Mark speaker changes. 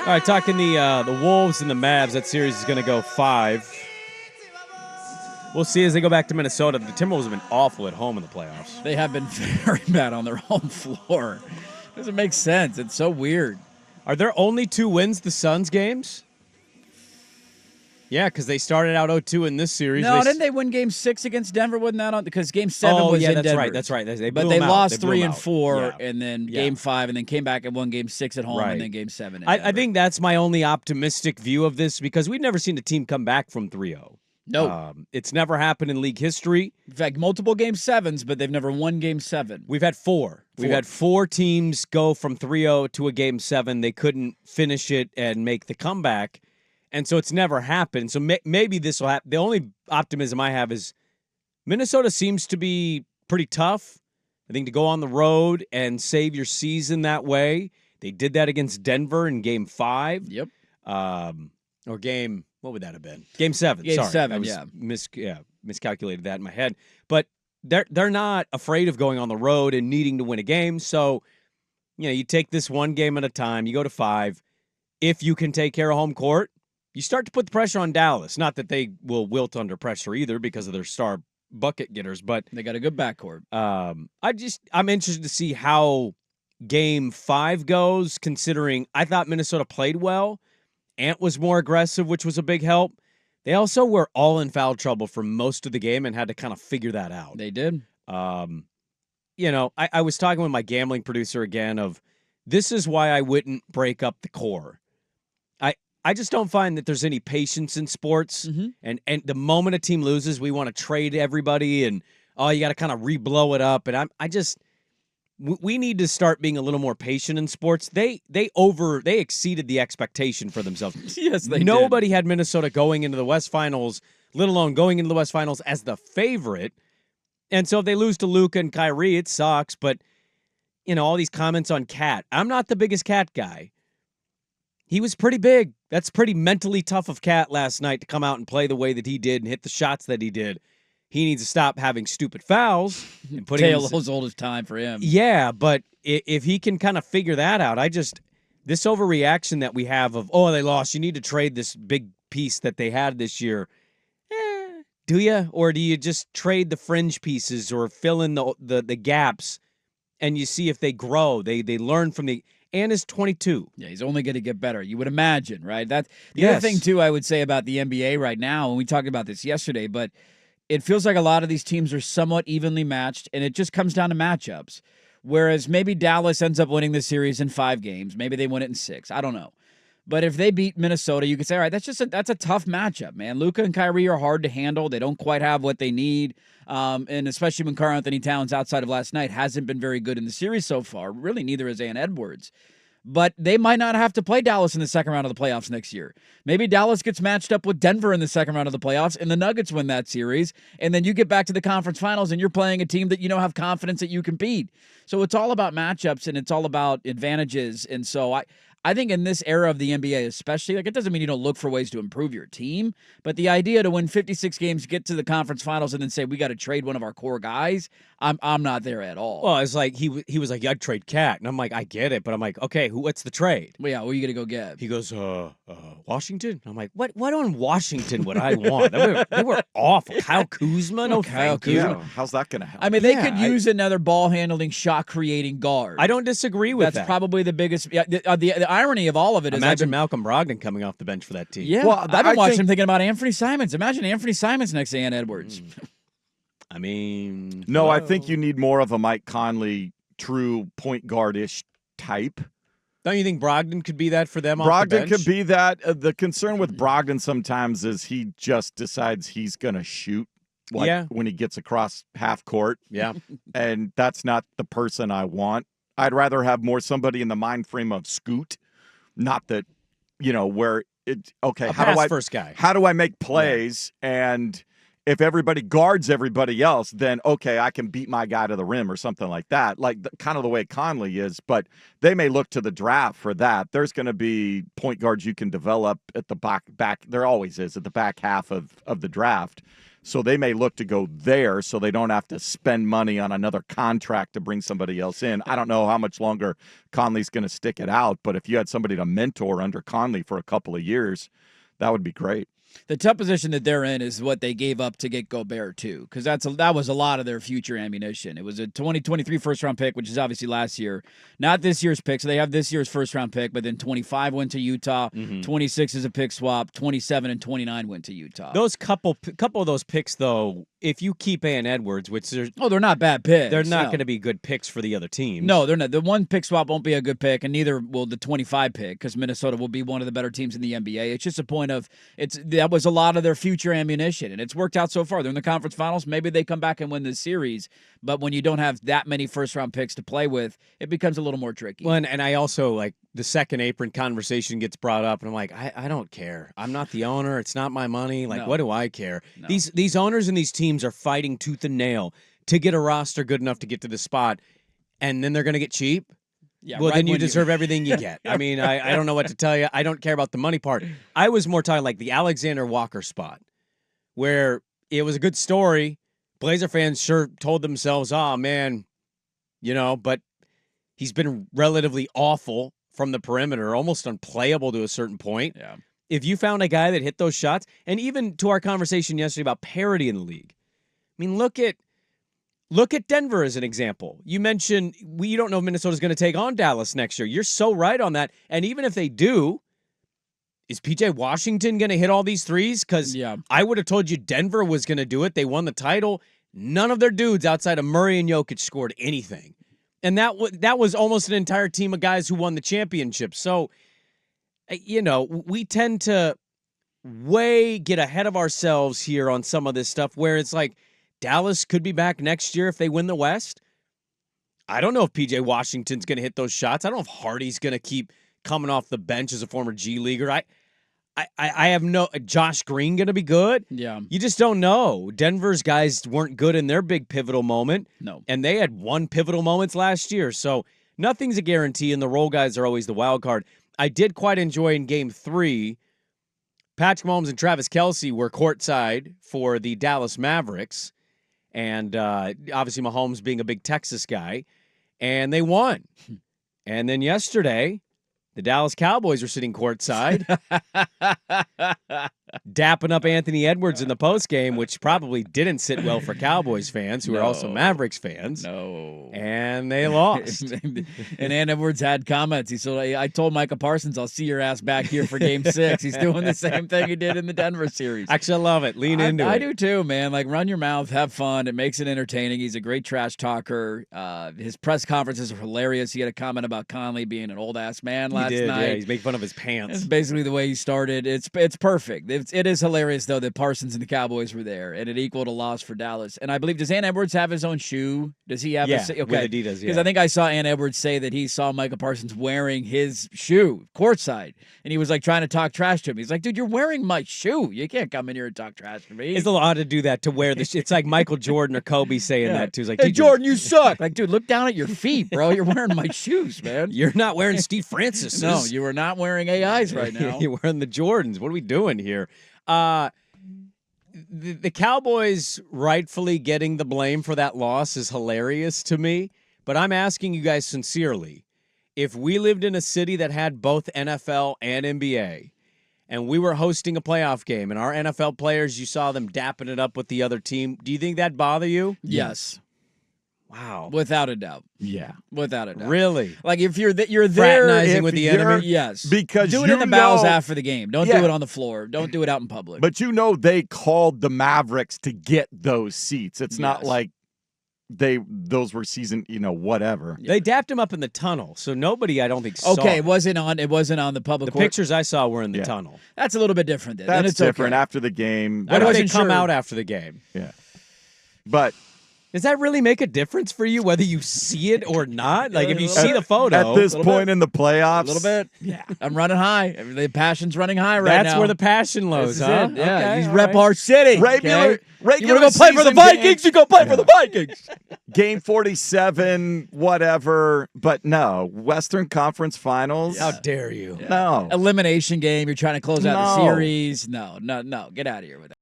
Speaker 1: All right, talking the Wolves and the Mavs, that series is going to go 5. We'll see as they go back to Minnesota. The Timberwolves have been awful at home in the playoffs.
Speaker 2: They have been very bad on their home floor. Doesn't make sense. It's so weird.
Speaker 1: Are there only 2 wins the Suns games? Yeah, because they started out 0-2 in this series.
Speaker 2: No, didn't they win Game 6 against Denver? Wasn't that on? Because Game 7 was in Denver.
Speaker 1: That's right. They
Speaker 2: but
Speaker 1: blew
Speaker 2: they
Speaker 1: them out.
Speaker 2: lost
Speaker 1: They blew
Speaker 2: 3
Speaker 1: them
Speaker 2: and
Speaker 1: out.
Speaker 2: 4, and then Game 5, and then came back and won Game 6 at home, and then Game 7 in Denver.
Speaker 1: I think that's my only optimistic view of this because we've never seen a team come back from 3-0.
Speaker 2: No.
Speaker 1: It's never happened in league history.
Speaker 2: In fact, multiple Game 7s, but they've never won Game 7.
Speaker 1: We've had 4. We've had 4 teams go from 3-0 to a Game 7. They couldn't finish it and make the comeback. And so it's never happened. So maybe this will happen. The only optimism I have is Minnesota seems to be pretty tough. I think to go on the road and save your season that way. They did that against Denver in Game 5.
Speaker 2: Yep.
Speaker 1: Or Game, what would that have been? Game 7.
Speaker 2: Game
Speaker 1: Sorry.
Speaker 2: 7,
Speaker 1: Miscalculated that in my head. But they're not afraid of going on the road and needing to win a game. So, you take this one game at a time. You go to 5. If you can take care of home court, you start to put the pressure on Dallas. Not that they will wilt under pressure either because of their star bucket getters, but
Speaker 2: they got a good backcourt.
Speaker 1: I'm interested to see how Game 5 goes, considering I thought Minnesota played well. Ant was more aggressive, which was a big help. They also were all in foul trouble for most of the game and had to kind of figure that out.
Speaker 2: They did.
Speaker 1: I was talking with my gambling producer again of this is why I wouldn't break up the core. I just don't find that there's any patience in sports.
Speaker 2: Mm-hmm.
Speaker 1: And the moment a team loses, we want to trade everybody and, you got to kind of re-blow it up. And we need to start being a little more patient in sports. They exceeded the expectation for themselves.
Speaker 2: Yes, they
Speaker 1: Nobody had Minnesota going into the West Finals, let alone going into the West Finals as the favorite. And so if they lose to Luka and Kyrie, it sucks. But, all these comments on Cat. I'm not the biggest Cat guy. He was pretty big. That's pretty mentally tough of Cat last night to come out and play the way that he did and hit the shots that he did. He needs to stop having stupid fouls and putting
Speaker 2: Taylor's old as time for him.
Speaker 1: Yeah, but if he can kind of figure that out, this overreaction that we have of, they lost, you need to trade this big piece that they had this year. Do you? Or do you just trade the fringe pieces or fill in the gaps and you see if they grow? They learn from the... And is 22.
Speaker 2: Yeah, he's only going to get better. You would imagine, right? That's the other thing, too, I would say about the NBA right now, and we talked about this yesterday, but it feels like a lot of these teams are somewhat evenly matched, and it just comes down to matchups. Whereas maybe Dallas ends up winning the series in 5 games. Maybe they win it in 6. I don't know. But if they beat Minnesota, you could say, all right, that's a tough matchup, man. Luka and Kyrie are hard to handle. They don't quite have what they need. And especially when Karl-Anthony Towns, outside of last night, hasn't been very good in the series so far. Really, neither has Ant Edwards. But they might not have to play Dallas in the second round of the playoffs next year. Maybe Dallas gets matched up with Denver in the second round of the playoffs, and the Nuggets win that series. And then you get back to the conference finals, and you're playing a team that have confidence that you can beat. So it's all about matchups, and it's all about advantages. And so I think in this era of the NBA especially, it doesn't mean you don't look for ways to improve your team, but the idea to win 56 games, get to the conference finals, and then say we got to trade one of our core guys, I'm not there at all.
Speaker 1: Well, it's like he was like, I'd trade Cat. And I'm like, I get it, but I'm like, okay, what's the trade?
Speaker 2: Well, yeah, what are you going to go get?
Speaker 1: He goes, Washington? I'm like, what on Washington would I want? They were awful. Kyle Kuzma? No,
Speaker 2: Kyle
Speaker 1: thank you.
Speaker 3: Yeah, how's that going to help?
Speaker 2: I mean, they could use another ball-handling, shot-creating guard.
Speaker 1: I don't disagree with that.
Speaker 2: That's probably the biggest... Yeah, the irony of all of it is...
Speaker 1: Imagine Malcolm Brogdon coming off the bench for that team.
Speaker 2: Yeah, well, I've been watching him thinking about Anthony Simons. Imagine Anthony Simons next to Ant Edwards.
Speaker 1: I mean...
Speaker 3: No, I think you need more of a Mike Conley, true point guard-ish type.
Speaker 1: Don't you think Brogdon could be that for them off the bench?
Speaker 3: Brogdon could be that. The concern with Brogdon sometimes is he just decides he's going to shoot when he gets across half court.
Speaker 1: Yeah.
Speaker 3: And that's not the person I want. I'd rather have more somebody in the mind frame of Scoot. Not that, where it, okay,
Speaker 1: first guy.
Speaker 3: How do I make plays? Yeah. And if everybody guards everybody else, then, okay, I can beat my guy to the rim or something like that, kind of the way Conley is. But they may look to the draft for that. There's going to be point guards you can develop at the back. There always is at the back half of the draft So they may look to go there so they don't have to spend money on another contract to bring somebody else in. I don't know how much longer Conley's going to stick it out, but if you had somebody to mentor under Conley for a couple of years, that would be great.
Speaker 2: The tough position that they're in is what they gave up to get Gobert, too, because that was a lot of their future ammunition. It was a 2023 first-round pick, which is obviously last year, not this year's pick. So they have this year's first-round pick, but then 25 went to Utah, 26 is a pick swap, 27 and 29 went to Utah.
Speaker 1: Those couple of those picks, though, if you keep Edwards, which they're
Speaker 2: not bad picks.
Speaker 1: They're not going to be good picks for the other teams.
Speaker 2: No, they're not. The one pick swap won't be a good pick, and neither will the 25 pick, because Minnesota will be one of the better teams in the NBA. It's just a point of that was a lot of their future ammunition, and it's worked out so far. They're in the conference finals. Maybe they come back and win this series, but when you don't have that many first-round picks to play with, it becomes a little more tricky.
Speaker 1: Well, and I also, like, the second apron conversation gets brought up, and I'm like, I don't care. I'm not the owner. It's not my money. Like, what do I care?
Speaker 2: No.
Speaker 1: These owners and these teams are fighting tooth and nail to get a roster good enough to get to the spot, and then they're going to get cheap?
Speaker 2: Yeah,
Speaker 1: well,
Speaker 2: right
Speaker 1: then you deserve everything you get. I mean, I don't know what to tell you. I don't care about the money part. I was more talking like the Alexander Walker spot, where it was a good story. Blazer fans sure told themselves, oh, man, but he's been relatively awful from the perimeter, almost unplayable to a certain point.
Speaker 2: Yeah.
Speaker 1: If you found a guy that hit those shots, and even to our conversation yesterday about parity in the league, I mean, look at Denver as an example. You mentioned we don't know if Minnesota's going to take on Dallas next year. You're so right on that. And even if they do, is PJ Washington going to hit all these threes? Because I would have told you Denver was going to do it. They won the title. None of their dudes outside of Murray and Jokic scored anything. And that was almost an entire team of guys who won the championship. So, we tend to get ahead of ourselves here on some of this stuff where it's like Dallas could be back next year if they win the West. I don't know if PJ Washington's going to hit those shots. I don't know if Hardy's going to keep coming off the bench as a former G Leaguer. I have no Josh Green going to be good.
Speaker 2: Yeah.
Speaker 1: You just don't know. Denver's guys weren't good in their big pivotal moment.
Speaker 2: No.
Speaker 1: And they had one pivotal moments last year. So nothing's a guarantee, and the role guys are always the wild card. I did quite enjoy in Game 3, Patrick Mahomes and Travis Kelce were courtside for the Dallas Mavericks. And obviously Mahomes being a big Texas guy. And they won. And then yesterday, the Dallas Cowboys were sitting courtside, dapping up Anthony Edwards in the postgame, which probably didn't sit well for Cowboys fans who are also Mavericks fans.
Speaker 2: No.
Speaker 1: And they lost.
Speaker 2: And Anthony Edwards had comments. He said, I told Micah Parsons, I'll see your ass back here for Game 6. He's doing the same thing he did in the Denver series.
Speaker 1: Actually, I love it. Lean into it.
Speaker 2: I do too, man. Like, run your mouth, have fun. It makes it entertaining. He's a great trash talker. His press conferences are hilarious. He had a comment about Conley being an old-ass man last night.
Speaker 1: Yeah, he's making fun of his pants.
Speaker 2: It's basically the way he started. It's perfect. It is hilarious, though, that Parsons and the Cowboys were there, and it equaled a loss for Dallas. And I believe, does Ant Edwards have his own shoe? Does he have
Speaker 1: okay.
Speaker 2: With
Speaker 1: Adidas,
Speaker 2: Because I think I saw Ant Edwards say that he saw Micah Parsons wearing his shoe courtside, and he was like trying to talk trash to him. He's like, dude, you're wearing my shoe. You can't come in here and talk trash to me.
Speaker 1: It's a lot to do that, to wear this. It's like Michael Jordan or Kobe saying that, too. It's like,
Speaker 2: hey, Jordan, you suck. Like, dude, look down at your feet, bro. You're wearing my shoes, man.
Speaker 1: You're not wearing Steve Francis's.
Speaker 2: No, you are not wearing AIs right now.
Speaker 1: You're wearing the Jordans. What are we doing here? The Cowboys rightfully getting the blame for that loss is hilarious to me, but I'm asking you guys sincerely, if we lived in a city that had both NFL and NBA, and we were hosting a playoff game, and our NFL players, you saw them dapping it up with the other team, do you think that'd bother you?
Speaker 2: Yes.
Speaker 1: Wow.
Speaker 2: Without a doubt.
Speaker 3: Yeah.
Speaker 2: Without a doubt.
Speaker 1: Really?
Speaker 2: Like, if you're there...
Speaker 1: Fraternizing with the enemy?
Speaker 2: Yes.
Speaker 3: Because
Speaker 2: do it in the bowels after the game. Don't do it on the floor. Don't do it out in public.
Speaker 3: But they called the Mavericks to get those seats. It's not like those were season, whatever.
Speaker 1: They dapped him up in the tunnel, so nobody, I don't think, saw
Speaker 2: it wasn't on the public court.
Speaker 1: Pictures I saw were in the tunnel.
Speaker 2: That's a little bit different then.
Speaker 3: That's
Speaker 2: it's
Speaker 3: different
Speaker 2: okay.
Speaker 3: after the game.
Speaker 1: Why don't they come out after the game?
Speaker 3: Yeah. But
Speaker 1: does that really make a difference for you, whether you see it or not? Like, if you see the photo.
Speaker 3: At this point in the playoffs.
Speaker 2: A little bit. Yeah. I'm running high. The passion's running high right now.
Speaker 1: That's where the passion lows, huh?
Speaker 2: Yeah.
Speaker 1: Okay,
Speaker 2: He's rep our city.
Speaker 3: Regular
Speaker 2: you want to go play for the
Speaker 3: season
Speaker 2: Vikings?
Speaker 3: games.
Speaker 2: You go play for the Vikings.
Speaker 3: Game 47, whatever. But no, Western Conference Finals.
Speaker 1: How dare you?
Speaker 3: No.
Speaker 2: Elimination game. You're trying to close out the series. No. Get out of here with that.